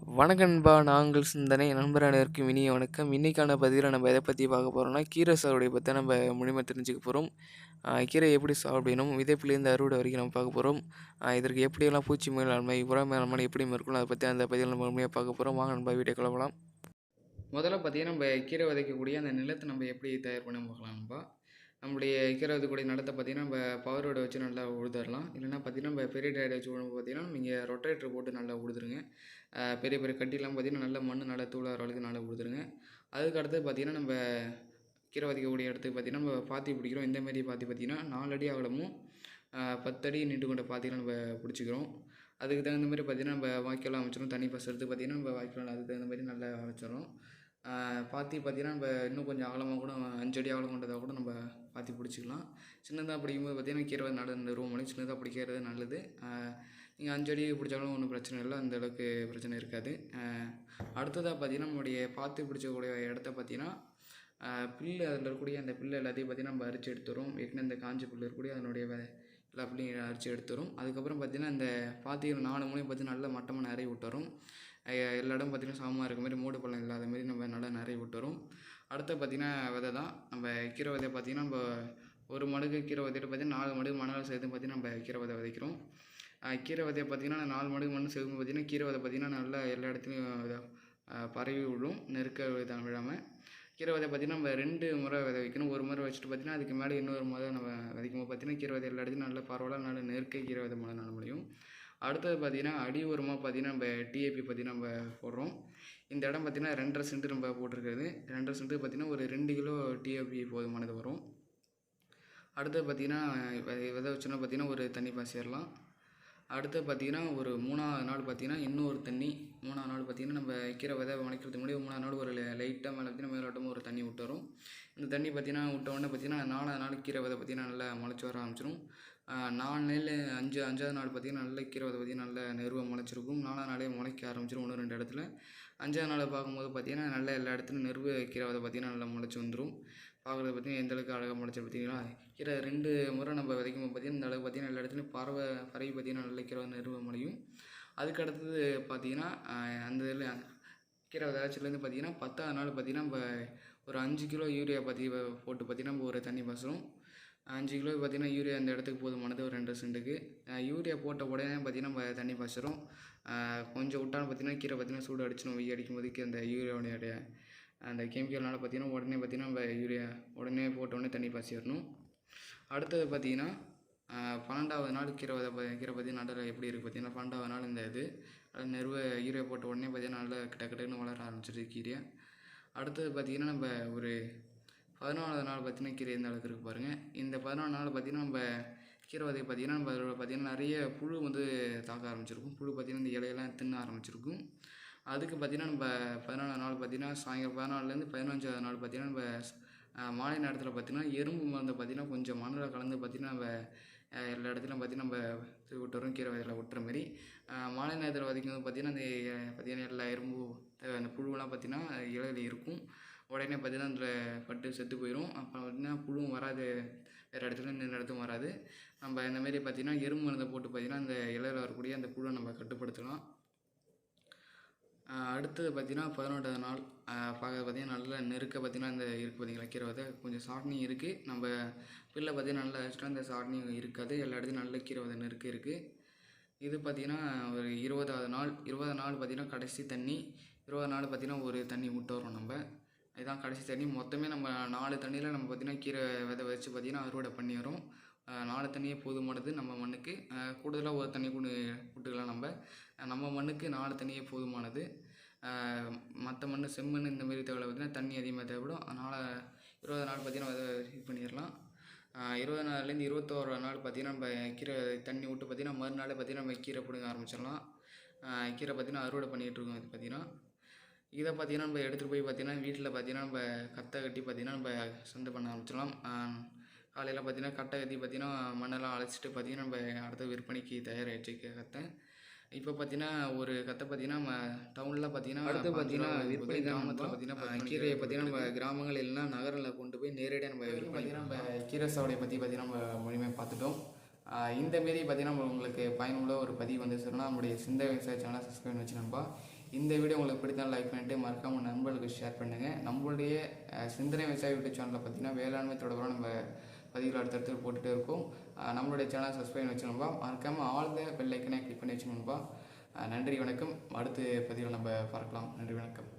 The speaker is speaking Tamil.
வணக்கம் நண்பா. நாங்கள் சிந்தனை நண்பர் அனைவருக்கும் இனிய வணக்கம். இன்னைக்கான பதிவில் நம்ம எதை பற்றி பார்க்க போகிறோம்னா, கீரை சாகுபடியை பற்றி நம்ம முழுமையாக தெரிஞ்சுக்க போகிறோம். கீரை எப்படி சாகுபடியணும், விதைப்புலேருந்து அறுவடை வரைக்கும் நம்ம பார்க்க போகிறோம். இதற்கு எப்படியெல்லாம் பூச்சி மேலாண்மை, உர மேலாண்மை எப்படி மேற்கொள்ளணும், அதை பற்றி அந்த பதிவில் நம்ம முழுமையாக பார்க்க போகிறோம். வாங்க நண்பா, வீடியோ கிளம்பலாம். முதல்ல பார்த்தீங்கன்னா, நம்ம கீரை விதைக்கக்கூடிய அந்த நிலத்தை நம்ம எப்படி தயார் பண்ணி பார்க்கலாம் நண்பா. நம்மளுடைய கீரை விதைக்கூடிய நிலத்தை பார்த்தீங்கன்னா, நம்ம பவர் ரோடை வச்சு நல்லா உழுதரலாம். இல்லைன்னா பார்த்தீங்கன்னா, நம்ம பெரிய டயரை வச்சு உழுவும் பார்த்தீங்கன்னா, நீங்கள் ரொட்டேட்டர் போட்டு நல்லா உழுதுருங்க. பெரிய பெரிய கட்டிலாம் பார்த்தீங்கன்னா, நல்லா மண் நல்லா தூளாகிற அளவுக்கு நல்லா உழுதுருங்க. அதுக்கு அடுத்தது பார்த்தீங்கன்னா, நம்ம கீரை விதைக்கக்கூடிய இடத்துக்கு பார்த்தீங்கன்னா, நம்ம பாத்தி பிடிக்கிறோம். இந்தமாரி பாத்தி பார்த்தீங்கன்னா 4 அடி அகலமும் 10 அடி நீண்டு கொண்ட பாத்திலாம் நம்ம பிடிச்சிக்கிறோம். அதுக்கு தகுந்த மாதிரி பார்த்தீங்கன்னா, நம்ம வாய்க்கால் அமைச்சிடும். தண்ணி பாசறதுக்கு பார்த்தீங்கன்னா, நம்ம வாய்க்கால் அதுக்கு தகுந்த மாதிரி நல்லா அமைச்சிடும். பாத்தி பார்த்தீங்கன்னா, நம்ம இன்னும் கொஞ்சம் அகலமாக கூட 5 அடி அகலம் கொண்டதாக கூட நம்ம பாத்தி பிடிச்சிக்கலாம். சின்னதாக பிடிக்கும்போது பார்த்தீங்கன்னா, கீரை நடு ரூம் சின்னதாக பிடிக்கிறது நல்லது. நீங்கள் 5 அடி பிடிச்சாலும் ஒன்றும் பிரச்சனை இல்லை, அந்த அளவுக்கு பிரச்சனை இருக்காது. அடுத்ததாக பார்த்தீங்கன்னா, நம்மளுடைய பாத்தி பிடிச்சக்கூடிய இடத்த பார்த்தீங்கன்னா, புல்லு அதில் இருக்கக்கூடிய அந்த புல்லு எல்லாத்தையும் பார்த்தீங்கன்னா நம்ம அரிச்சு எடுத்துரும். ஏற்கனவே இந்த காஞ்ச புல் இருக்கக்கூடிய அதனுடைய எல்லா புல்லையும் அரிச்சு எடுத்துரும். அதுக்கப்புறம் பார்த்தீங்கன்னா, இந்த பாத்தியில் 4 மூலையும் பார்த்தீங்கன்னா நல்லா மட்டமாக நிறைய விட்டுரும். எல்லா இடம் பார்த்தீங்கன்னா சமமாக இருக்க மாதிரி மூடு பள்ளம் இல்லாத மாதிரி நம்ம நல்லா நிறைய விட்டுரும். அடுத்து பார்த்தீங்கன்னா விதை தான். நம்ம கீரை விதை பார்த்தீங்கன்னா, நம்ம ஒரு மடங்கு கீரை விதைட்டு பார்த்தீங்கன்னா 4 மடங்கு மணல் சேர்த்து பார்த்தீங்கன்னா நம்ம கீரை விதை விதைக்கிறோம். கீரை விதையை பார்த்தீங்கன்னா 4 மடங்கு மண் சேர்க்கும் பார்த்தீங்கன்னா, கீரை விதை பார்த்தீங்கன்னா நல்லா எல்லா இடத்துலையும் பரவி விடும், நெருக்க விழாமல். கீரை விதை பார்த்திங்கன்னா நம்ம 2 முறை விதை வைக்கணும். ஒரு முறை வச்சுட்டு பார்த்திங்கன்னா, அதுக்கு மேலே இன்னொரு முறை நம்ம விதைக்கும்போது பார்த்திங்கன்னா, கீரை விதை எல்லா இடத்துலையும் நல்லா பரவலாக நல்ல நெருக்க கீரை விதை மேலே நட முடியும். அடுத்தது பார்த்திங்கன்னா, அடி உரமாக பார்த்திங்கன்னா நம்ம டிஏபி பார்த்திங்கன்னா நம்ம போடுறோம். இந்த இடம் பார்த்திங்கன்னா 2.5 சென்ட் நம்ம போட்டிருக்கிறது. 2.5 சென்ட்டு பார்த்திங்கன்னா ஒரு 2 கிலோ டிஏபி போதுமானது வரும். அடுத்தது பார்த்திங்கன்னா, விதை வச்சோன்னா பார்த்திங்கன்னா ஒரு தண்ணி பாய்ச்சிடலாம். அடுத்து பார்த்திங்கன்னா, ஒரு 3ஆவது நாள் பார்த்திங்கன்னா இன்னொரு தண்ணி. 3ஆவது நாள் பார்த்திங்கன்னா, நம்ம கீரை விதை முளைக்கிறதுக்கு முன்னாடி 3ஆவது நாள் ஒரு லைட்டாக மேலே பார்த்திங்கன்னா மேலோட்டமாக ஒரு தண்ணி விட்டு வரும். இந்த தண்ணி பார்த்திங்கன்னா விட்ட உடனே பார்த்திங்கன்னா 4ஆவது நாள் கீரை விதை பார்த்திங்கன்னா நல்லா முளைச்சி வர ஆரம்பிச்சிடும். 4 நாள் 5ஆவது நாள் பார்த்திங்கன்னா நல்ல கீரை விதை பார்த்திங்கன்னா நல்லா நெருவாக முளைச்சிருக்கும். 4ஆவது நாளே முளைக்க ஆரம்பிச்சிடும் 1-2 இடத்துல. 5ஆவது நாளை பார்க்கும்போது பார்த்திங்கன்னா நல்லா எல்லா இடத்துலையும் நெருவு கீரை விதை பார்த்திங்கன்னா நல்லா முளைச்சி வந்துடும். பார்க்குறது பார்த்திங்கன்னா எந்தளவுக்கு அழகாக முளைச்சி பார்த்திங்களா. கீரை 2 முறை நம்ம விதைக்கும்போது பார்த்திங்கன்னா இந்த அளவுக்கு பார்த்திங்கன்னா எல்லா இடத்துலையும் பறவை பார்த்திங்கன்னா நல்ல கீரை நெருவ முளையும். அதுக்கு அடுத்தது பார்த்திங்கன்னா, அந்த இதில் கீரை விதைச்சிலேருந்து பார்த்திங்கன்னா 10ஆவது நாள் பார்த்திங்கன்னா நம்ம ஒரு 5 கிலோ யூரியா போட்டு பார்த்திங்கன்னா நம்ம ஒரு தண்ணி பாய்ச்சுறோம். 5 கிலோ பார்த்திங்கன்னா யூரியா அந்த இடத்துக்கு போதுமானது ஒரு 2 சென்ட்டுக்கு. யூரியா போட்ட உடனே பார்த்திங்கன்னா நம்ம தண்ணி பாய்ச்சுறோம். கொஞ்சம் விட்டாலும் பார்த்திங்கன்னா கீரை பார்த்திங்கன்னா சூடு அடிச்சிடும். வெயில் அடிக்கும்போதுக்கு அந்த யூரியாவுடைய அந்த கெமிக்கல்னால் பார்த்திங்கன்னா உடனே பார்த்திங்கன்னா நம்ம யூரியா உடனே போட்டோடனே தண்ணி பாய்ச்சிடணும். அடுத்தது பார்த்திங்கன்னா 12ஆவது நாள் கீரை பார்த்திங்கன்னா நடுவில் எப்படி இருக்குது பார்த்திங்கன்னா, 12ஆவது நாள் இந்த இது நெருவ யூரியா போட்ட உடனே பார்த்திங்கன்னா நல்லா டக்குன்னு வளர ஆரம்பிச்சிடுது கீரை. அடுத்தது பார்த்திங்கன்னா, நம்ம ஒரு 14ஆவது நாள் பார்த்திங்கன்னா கீரை எந்த அளவுக்கு இருக்குது பாருங்கள். இந்த 14 நாள் பார்த்திங்கன்னா நம்ம கீரை விதையை பார்த்திங்கன்னா நம்ம அதில் பார்த்திங்கன்னா நிறைய புழு வந்து தாக்க ஆரம்பிச்சிருக்கும். புழு பார்த்திங்கன்னா இந்த இலையெல்லாம் தின்ன ஆரம்பிச்சிருக்கும். அதுக்கு பார்த்திங்கன்னா நம்ம 14ஆவது நாள் பார்த்திங்கன்னா சாயங்காலம் 14லேருந்து 15ஆவது நாள் பார்த்திங்கன்னா நம்ம மாலை நேரத்தில் பார்த்திங்கன்னா எறும்பு மருந்தை பார்த்திங்கன்னா கொஞ்சம் மண்ணில் கலந்து பார்த்திங்கன்னா நம்ம எல்லா இடத்துலையும் பார்த்திங்கன்னா நம்ம விட்டு வரோம் கீரை விதையில் ஒட்டுற மாதிரி. மாலை நேரத்தில் விதைக்கும்போது பார்த்திங்கன்னா அந்த பார்த்திங்கன்னா எல்லா எறும்பு அந்த புழுவெல்லாம் பார்த்திங்கன்னா இலையில இருக்கும். உடனே பார்த்திங்கன்னா அதில் பட்டு செத்து போயிடும். அப்புறம் பார்த்திங்கன்னா புழுவும் வராது, வேறு இடத்துல இந்த இடத்தும் வராது. நம்ம இந்தமாரி பார்த்திங்கன்னா எறும்பு மருந்தை போட்டு பார்த்திங்கன்னா அந்த இலையில் வரக்கூடிய அந்த புழுவை நம்ம கட்டுப்படுத்தலாம். அடுத்தது பார்த்திங்கன்னா 18ஆவது நாள் பார்க்க பார்த்திங்கன்னா நல்லா நெருக்க பார்த்திங்கன்னா இந்த இருக்குது பார்த்திங்களா கீரை விதை கொஞ்சம் சாட்னிங் இருக்குது. நம்ம பில்லை பார்த்திங்கன்னா நல்லா வச்சுட்டா அந்த சாட்னிங் இருக்காது. எல்லா இடத்துலையும் நல்ல கீரை விதை நெருக்க இருக்குது. இது பார்த்திங்கன்னா ஒரு 20ஆவது நாள். 20ஆவது நாள் பார்த்திங்கன்னா கடைசி தண்ணி. 20ஆவது நாள் பார்த்திங்கன்னா ஒரு தண்ணி விட்டு வரோம் நம்ம. இதுதான் கடைசி தண்ணி. மொத்தமே நம்ம 4 தண்ணியில் நம்ம பார்த்திங்கன்னா கீரை விதை வச்சு பார்த்திங்கன்னா அறுவடை பண்ணி வரோம். 4 தண்ணியே போதுமானது நம்ம மண்ணுக்கு. கூடுதலாக ஒரு தண்ணி கூட விட்டுக்கலாம். நம்ம மண்ணுக்கு 4 தண்ணியே போதுமானது. மற்ற மண் செம்மண் இந்தமாரி தேவையில்ல பார்த்திங்கன்னா தண்ணி அதிகமாக தேவைப்படும். அதனால் 20ஆவது நாள் பார்த்திங்கன்னா அதை இது பண்ணிடலாம். 20 நாள்லேருந்து 21ஆவது நாள் பார்த்திங்கன்னா நம்ம கீரை தண்ணி விட்டு பார்த்திங்கன்னா மறுநாள் பார்த்திங்கன்னா நம்ம கீரை பிடுங்க ஆரம்பிச்சிடலாம். கீரை பார்த்திங்கன்னா அறுவடை பண்ணிகிட்ருக்கோம். இது பார்த்திங்கன்னா இதை பார்த்திங்கன்னா நம்ம எடுத்துகிட்டு போய் பார்த்திங்கன்னா வீட்டில் பார்த்திங்கன்னா நம்ம கத்தை கட்டி பார்த்திங்கன்னா நம்ம சந்தை பண்ண ஆரம்பிச்சிடலாம். காலையில் பார்த்திங்கன்னா கட்டை கட்டி பார்த்திங்கன்னா மண்ணெல்லாம் அழைச்சிட்டு பார்த்திங்கன்னா நம்ம அடுத்த விற்பனைக்கு தயாராகிடுச்சு கத்தை. இப்போ பார்த்திங்கன்னா ஒரு கத்தை பார்த்திங்கன்னா நம்ம டவுனில் பார்த்திங்கன்னா அடுத்து பார்த்திங்கன்னா விற்பனை கிராமத்தில் பார்த்திங்கன்னா கீரையை பார்த்திங்கன்னா நம்ம கிராமங்கள் இல்லைன்னா நகரில் கொண்டு போய் நேரடியாக நம்ம பார்த்திங்கன்னா நம்ம கீரை சாவடியை பற்றி பார்த்திங்கன்னா நம்ம முழுமையாக பார்த்துட்டோம். இந்தமாரி பார்த்திங்கன்னா உங்களுக்கு பயனுள்ள ஒரு பதிவு வந்து சொன்னால் நம்மளுடைய சிந்தை விவசாய சேனலை சப்ஸ்கிரைப் பண்ணி வச்சு நண்பா. இந்த வீடியோ உங்களுக்கு பிடித்தாலும் லைக் பண்ணிட்டு மறக்காம நண்பர்களுக்கு ஷேர் பண்ணுங்கள். நம்மளுடைய சிந்தனை விவசாய யூடியூப் சேனலில் பார்த்தீங்கன்னா வேளாண்மை தொடர்பாக நம்ம பதிவுகள் அடுத்தடுத்து போட்டுகிட்டே இருக்கோம். நம்மளுடைய சேனல் சப்ஸ்கிரைப் பண்ணி வச்சுக்கணும்பா. மறக்காமல் ஆல் த பெல் ஐக்கனை கிளிக் பண்ணி வச்சுக்கணும்பா. நன்றி வணக்கம். அடுத்த பதிவில் நம்ம பார்க்கலாம். நன்றி வணக்கம்.